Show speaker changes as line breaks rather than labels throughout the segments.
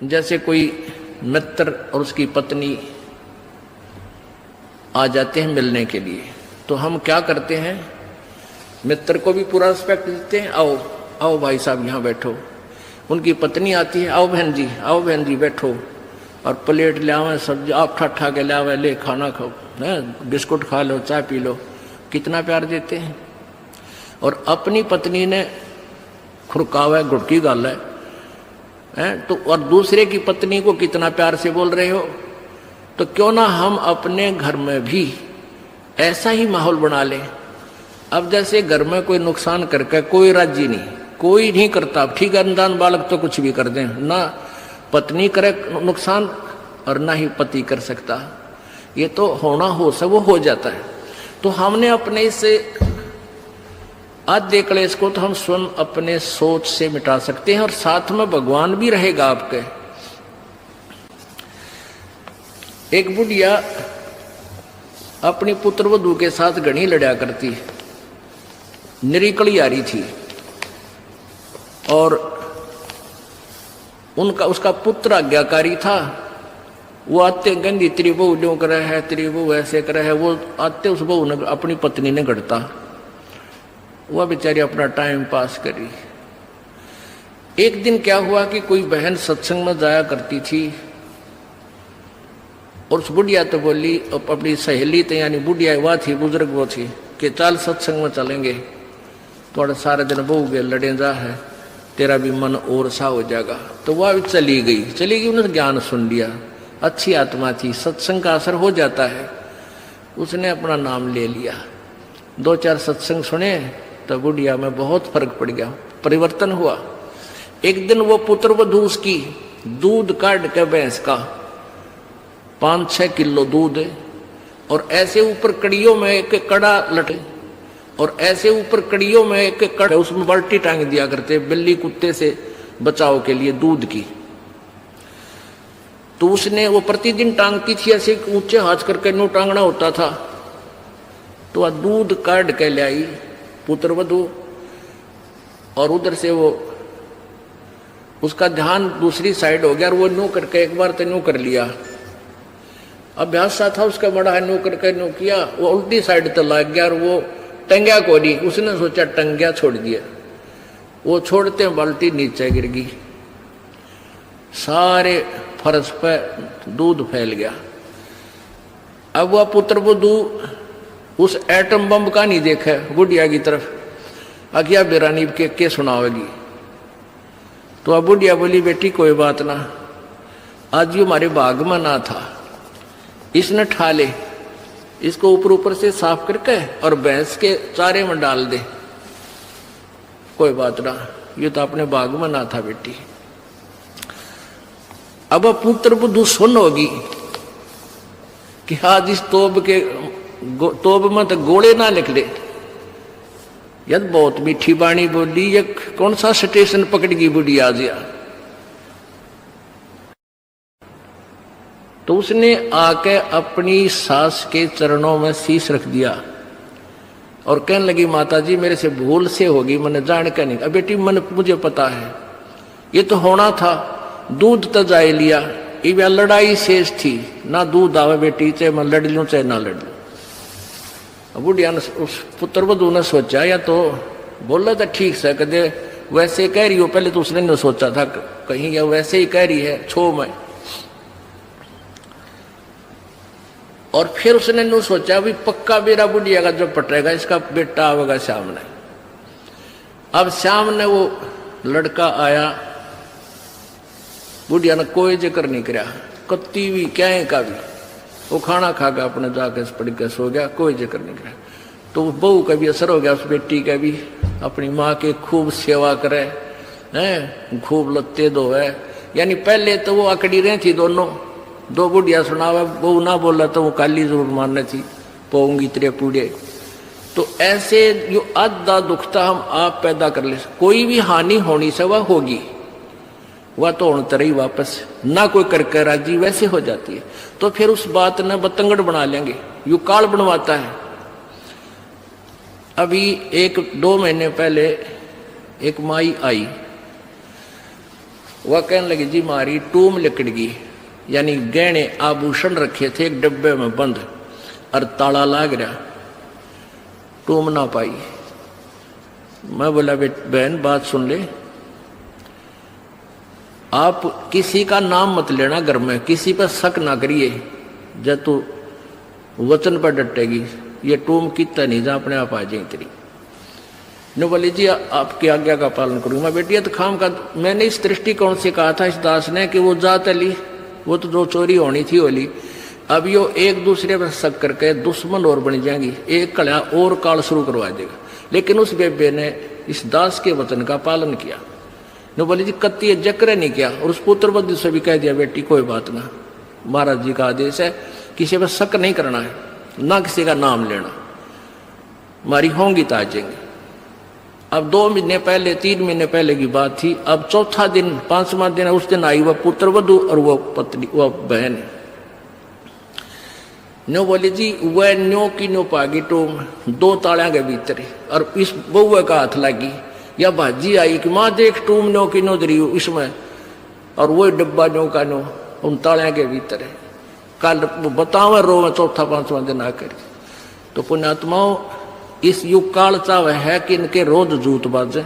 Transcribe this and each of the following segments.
जैसे कोई मित्र और उसकी पत्नी आ जाते हैं मिलने के लिए, तो हम क्या करते हैं, मित्र को भी पूरा रिस्पेक्ट देते हैं, आओ आओ भाई साहब यहाँ बैठो। उनकी पत्नी आती है, आओ बहन जी बैठो, और प्लेट ले आवे, सब्जी आप ठा के ले आवे, ले खाना खाओ, बिस्कुट खा लो, चाय पी लो, कितना प्यार देते हैं। और अपनी पत्नी ने खुरकावा गुड़की गाल है तो, और दूसरे की पत्नी को कितना प्यार से बोल रहे हो। तो क्यों ना हम अपने घर में भी ऐसा ही माहौल बना लें। अब जैसे घर में कोई नुकसान करके कोई राजी नहीं, कोई नहीं करता, ठीक है, अनजान बालक तो कुछ भी कर दें, ना पत्नी करे नुकसान और ना ही पति कर सकता, ये तो होना हो सब वो हो जाता है। तो हमने अपने इससे आधे क्लेश को तो हम स्वयं अपने सोच से मिटा सकते हैं, और साथ में भगवान भी रहेगा आपके। एक बुढ़िया अपनी पुत्र वधू के साथ घनी लड़ा करती, निरीकली आ रही थी, और उसका पुत्र आज्ञाकारी था। वो आते गंदी तेरी बहू जो करे है, तेरी बहू ऐसे करे है, वो आते उस बहू ने अपनी पत्नी ने गढ़ता, वह बेचारी अपना टाइम पास करी। एक दिन क्या हुआ कि कोई बहन सत्संग में जाया करती थी, और उस बुढ़िया तो बोली, अपनी सहेली तो यानी बुढ़िया वह थी, बुजुर्ग वो थी, कि चल सत्संग में चलेंगे, थोड़ा सारे दिन बहू के लड़े जा है, तेरा भी मन और सा हो जाएगा। तो वह भी चली गई, उन्होंने ज्ञान सुन लिया, अच्छी आत्मा थी, सत्संग का असर हो जाता है। उसने अपना नाम ले लिया, 2-4 सत्संग सुने, तो बुढ़िया में बहुत फर्क पड़ गया, परिवर्तन हुआ। एक दिन वो पुत्र वधू उसकी दूध काट के भैंस का 5-6 किलो दूध, और ऐसे ऊपर कड़ियों में एक कड़ा लटे, और ऐसे ऊपर कड़ियों में एक कड़ा, उसमें बाल्टी टांग दिया करते बिल्ली कुत्ते से बचाव के लिए दूध की। तो उसने वो प्रतिदिन टांगती थी, ऐसे ऊंचे हाथ करके नो टांगना होता था। तो वह दूध काट के ले आई पुत्र वधू, और उधर से वो उसका ध्यान दूसरी साइड हो गया, और वो नो करके एक बार तो नो कर लिया, अभ्यास सा था उसका बड़ा है, नो करके नो किया, वो उल्टी साइड तो लग गया, और वो टंग्या को नहीं, उसने सोचा टंग्या छोड़ दिया, वो छोड़ते बाल्टी नीचे गिर गई, सारे फर्श पे दूध फैल गया। अब वह पुत्र वधू उस एटम बम का नहीं देखा बुढ़िया की तरफ, अगिया बेरानी के सुनावेगी। तो अब बुढ़िया बोली, बेटी कोई बात ना, आज ये हमारे बाग में ना था, इसने ठा ले, इसको ऊपर से साफ करके और भैंस के चारे में डाल दे, कोई बात ना, ये तो अपने बाग में ना था बेटी। अब पुत्र बुद्धू सुन होगी कि आज इस तोब में तो गोले ना निकले, यद बहुत मीठी बाणी बोली, ये कौन सा स्टेशन पकड़गी बुढ़ी आज या। तो उसने आके अपनी सास के चरणों में शीश रख दिया, और कहने लगी, माता जी मेरे से भूल से होगी, मैंने जान के नहीं। अब बेटी मुझे पता है, ये तो होना था, दूध तो जाए लिया, ये लड़ाई शेष थी, ना दूध आवे बेटी, चाहे मैं लड़ लूं चाहे ना लड़ लूं। बुढ़िया ने, उस पुत्र वधू ने सोचा, या तो बोला था ठीक से, कदे वैसे कह रही हो, पहले तो उसने नहीं सोचा था कहीं या वैसे ही कह रही है छो में, और फिर उसने नहीं सोचा भी पक्का बेरा बुढ़िया का जो पटेगा, इसका बेटा आवेगा सामने। अब सामने वो लड़का आया, बुढ़िया ने कोई जिक्र नहीं किया, कत्ती भी क्या का भी, वो खाना खा के अपने जाके पड़ के सो गया, कोई जिक्र नहीं किया। तो बहू का भी असर हो गया, उस बेटी का भी, अपनी माँ के खूब सेवा करे हैं, खूब लत्ते धोवे। यानी पहले तो वो अकड़ी रही थी दोनों, दो बुढ़िया सुनावा, बहू ना बोला तो वो काली जरूर मारने थी, पोऊंगी तेरे पूड़े। तो ऐसे जो आधा दुखता हम आप पैदा कर ले, कोई भी हानि होनी से वह होगी, वह तो होने तरह ही वापस ना कोई करके राजी वैसे हो जाती है। तो फिर उस बात ने बतंगड़ बना लेंगे, यू काल बनवाता है। अभी 1-2 महीने पहले एक माई आई, वह कहने लगी जी मारी टूम लिकड़गी, यानी गहने आभूषण रखे थे एक डब्बे में बंद और ताला लाग रहा, टूम ना पाई। मैं बोला बहन बात सुन ले, आप किसी का नाम मत लेना घर में, किसी पर शक ना करिए, जब तू वचन पर डटेगी ये टूम कितना नहीं जा अपने आप आ जाए तेरी। ने बोली जी आपकी आज्ञा का पालन करूंगा। मैं बेटी तो खाम का मैंने इस दृष्टिकोण से कहा था इस दास ने कि वो जात अली वो तो जो चोरी होनी थी होली, अब यो एक दूसरे पर शक करके दुश्मन और बन जाएंगी, एक कड़ा और काल शुरू करवा देगा। लेकिन उस बेबे ने इस दास के वचन का पालन किया। ने बोली जी कत्ती जक्र नहीं किया, और उस पुत्र बद्ध से भी कह दिया बेटी कोई बात ना, महाराज जी का आदेश है किसी पर शक नहीं करना है, ना किसी का नाम लेना, हमारी होंगी तो आ जाएंगे। अब 2 महीने पहले 3 महीने पहले की बात थी। अब चौथा दिन 5वां दिन उस दिन आई वह पुत्र वधु और वह पत्नी वह बहन। न्यो बोली जी वह न्यो की न्यो पागी टूम 2 तालियां के भीतर, और इस बउआ का हाथ लगी या भाजी आई कि माँ देख टूम न्यो की न्यो दरी इसमें, और वही डब्बा न्यो का न्यो उन तालियां के भीतर है। कल बतावा रो में चौथा 5वां दिन आकर। तो पुण्यात्माओं इस युग काल चाव है कि इनके रोज जूत बाजे,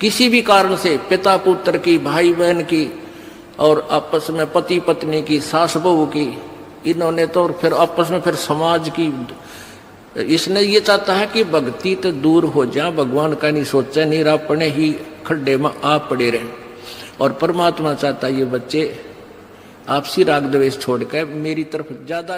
किसी भी कारण से पिता पुत्र की, भाई बहन की, और आपस में पति पत्नी की, सास बहू की, इन्होंने तो फिर आपस में फिर समाज की। इसने ये चाहता है कि भक्ति तो दूर हो जाए, भगवान का नहीं सोचे, नहीं अपने ही खड्डे में आप पड़े रहे। और परमात्मा चाहता है ये बच्चे आपसी राग द्वेष छोड़कर मेरी तरफ ज्यादा